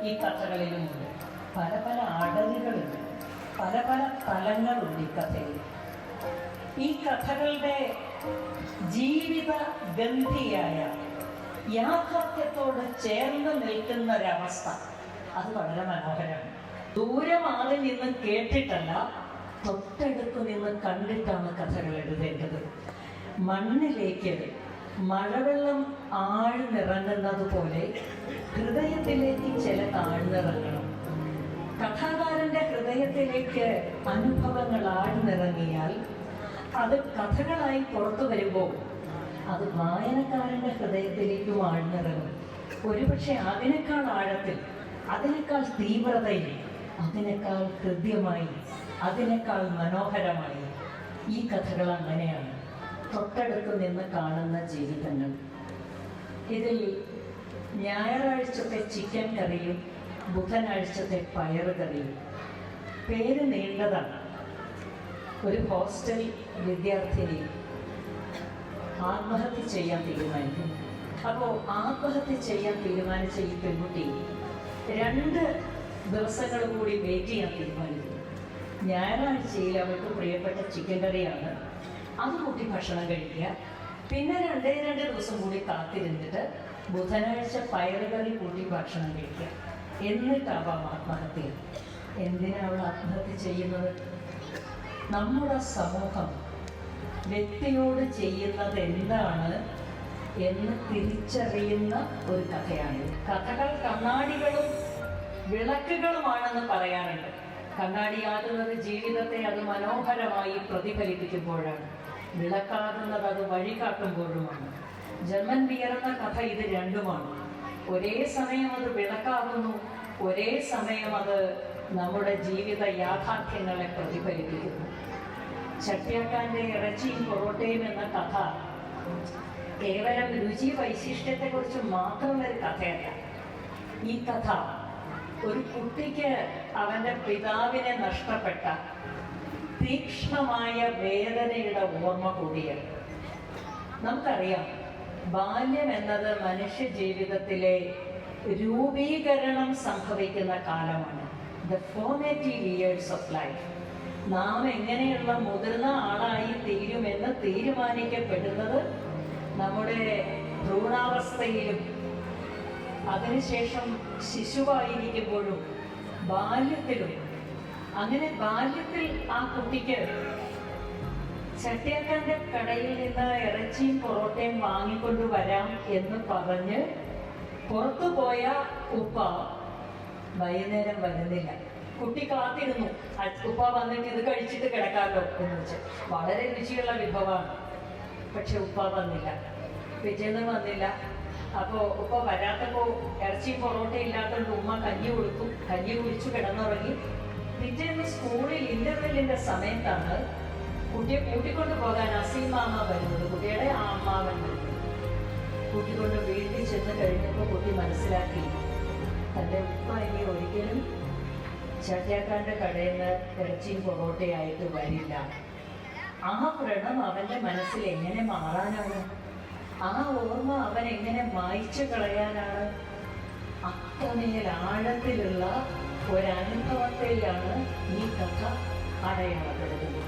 ഈ കഥകളിലുമുണ്ട്. പല പല അടരുകളുണ്ട്, പല പല തലങ്ങളുണ്ട് ഈ കഥയിൽ. ഈ കഥകളുടെ ജീവിത ഗന്ധിയായ യാഥാർത്ഥ്യത്തോട് ചേർന്ന് നിൽക്കുന്ന ഒരവസ്ഥ അത് വളരെ മനോഹരമാണ്. ദൂരം ആളിൽ നിന്ന് കേട്ടിട്ടല്ല, തൊട്ടടുത്ത് നിന്ന് കണ്ടിട്ടാണ് കഥകൾ എഴുതേണ്ടത്. മണ്ണിലേക്ക് മഴവെള്ളം ആഴ്ന്നിറങ്ങുന്നത് പോലെ ഹൃദയത്തിലേക്ക് ചില ആഴ്ന്നിറങ്ങണം. കഥാകാരന്റെ ഹൃദയത്തിലേക്ക് അനുഭവങ്ങൾ ആഴ്ന്നിറങ്ങിയാൽ അത് കഥകളായി പുറത്തു വരുമ്പോൾ അത് വായനക്കാരന്റെ ഹൃദയത്തിലേക്കും ആഴ്ന്നിറങ്ങും. ഒരുപക്ഷെ അതിനേക്കാൾ ആഴത്തിൽ, അതിനേക്കാൾ തീവ്രതയിൽ, അതിനേക്കാൾ ഹൃദ്യമായി, അതിനേക്കാൾ മനോഹരമായി. ഈ കഥകൾ അങ്ങനെയാണ്, തൊട്ടടുത്ത് നിന്ന് കാണുന്ന ജീവിതങ്ങൾ. ഇതിൽ ഞായറാഴ്ചത്തെ ചിക്കൻ കറിയും ബുധനാഴ്ചത്തെ പയറ് കറിയും പേര് നീണ്ടതാണ്. ഒരു ഹോസ്റ്റൽ വിദ്യാർത്ഥിനി ആത്മഹത്യ ചെയ്യാൻ തീരുമാനിക്കുന്നു. അപ്പോൾ ആത്മഹത്യ ചെയ്യാൻ തീരുമാനിച്ച ഈ പെൺകുട്ടി 2 ദിവസങ്ങൾ കൂടി വെയിറ്റ് ചെയ്യാൻ തീരുമാനിക്കുന്നു. ഞായറാഴ്ചയിൽ അവൾക്ക് പ്രിയപ്പെട്ട ചിക്കൻ കറിയാണ്, അത് കൂട്ടി ഭക്ഷണം കഴിക്കുക. പിന്നെ 2 ദിവസം കൂടി കാത്തിരുന്നിട്ട് ബുധനാഴ്ച പയറുകറി കൂട്ടി ഭക്ഷണം കഴിക്കുക. എന്നിട്ടാവാം ആത്മഹത്യ. എന്തിനാണ് അവൾ ആത്മഹത്യ ചെയ്യുന്നത്? നമ്മുടെ സമൂഹം വ്യക്തിയോട് ചെയ്യുന്നത് എന്താണ് എന്ന് തിരിച്ചറിയുന്ന ഒരു കഥയാണ്. കഥകൾ കണ്ണാടികളും വിളക്കുകളുമാണെന്ന് പറയാറുണ്ട്. കണ്ണാടിയാകുന്നത് ജീവിതത്തെ അത് മനോഹരമായി പ്രതിഫലിപ്പിക്കുമ്പോഴാണ്, വിളക്കാകുന്നത് അത് വഴികാട്ടുമ്പോഴുമാണ്. ജർമ്മൻ വിയർന്ന കഥ ഇത് രണ്ടുമാണ്. ഒരേ സമയം അത് വിളക്കാകുന്നു, ഒരേ സമയം അത് നമ്മുടെ ജീവിത യാഥാർത്ഥ്യങ്ങളെ പ്രതിഫലിപ്പിക്കുന്നു. ചട്ട്യാക്കാന്റെ ഇറച്ചിയും പൊറോട്ടയും എന്ന കഥ കേവലം രുചി വൈശിഷ്ട്യത്തെക്കുറിച്ച് മാത്രമുള്ളൊരു കഥയല്ല. ഈ കഥ ഒരു കുട്ടിക്ക് അവൻ്റെ പിതാവിനെ നഷ്ടപ്പെട്ട തീക്ഷ്ണമായ വേദനയുടെ ഓർമ്മ കൂടിയാണ്. നമുക്കറിയാം, ബാല്യം എന്നത് മനുഷ്യ ജീവിതത്തിലെ രൂപീകരണം സംഭവിക്കുന്ന കാലമാണ്. The formative years of life. നാം എങ്ങനെയുള്ള മുതിർന്ന ആളായി തീരുമെന്ന് തീരുമാനിക്കപ്പെടുന്നത് നമ്മുടെ ഭ്രൂണാവസ്ഥയിലും അതിനുശേഷം ശിശുവായിരിക്കുമ്പോഴും ബാല്യത്തിലും. അങ്ങനെ ബാല്യത്തിൽ ആ കുട്ടിക്ക് ചട്ട്യാക്കാന്റെ കടയിൽ നിന്ന് ഇറച്ചിയും പൊറോട്ടയും വാങ്ങിക്കൊണ്ടു വരാം എന്ന് പറഞ്ഞ് പുറത്തു പോയ ഉപ്പ വൈകുന്നേരം വരുന്നില്ല. കുട്ടി കാത്തിരുന്നു, ഉപ്പ വന്നിട്ട് ഇത് കഴിച്ചിട്ട് കിടക്കാമല്ലോ എന്ന് വെച്ച്. വളരെ രുചിയുള്ള വിഭവമാണ്. പക്ഷെ ഉപ്പ വന്നില്ല, പിറ്റേന്ന് വന്നില്ല. അപ്പോൾ ഉപ്പ വരാത്തപ്പോൾ ഇറച്ചിയും പൊറോട്ട ഇല്ലാത്തതുകൊണ്ട് ഉമ്മ കഞ്ഞി കൊടുത്തു. കഞ്ഞി കുടിച്ചു കിടന്നുറങ്ങി. പിറ്റേന്ന് സ്കൂളിൽ ഇന്റർവെല്ലിന്റെ സമയത്താണ് കുട്ടിയെ കൂട്ടിക്കൊണ്ട് പോകാൻ അസീമാമ വരുന്നത്, കുട്ടിയുടെ അമ്മാവൻ വരുന്നത്. കൂട്ടിക്കൊണ്ട് വീട്ടിൽ ചെന്ന് കഴിഞ്ഞപ്പോൾ കുട്ടി മനസ്സിലാക്കി, തൻ്റെ ഉപ്പ ഇനി ഒരിക്കലും ചട്ട്യാക്കാന്റെ കടയിൽ നിന്ന് ഇറച്ചിയും പൊറോട്ടയായിട്ട് വരില്ല. ആ വ്രണം അവൻ്റെ മനസ്സിൽ എങ്ങനെ മാറാനാണ്? ആ ഓർമ്മ അവൻ എങ്ങനെ മായ്ച്ചു കളയാനാണ്? അത്രമേൽ ആഴത്തിലുള്ള ഒരനുഭവത്തെയാണ് ഈ കഥ അടയാളപ്പെടുന്നത്.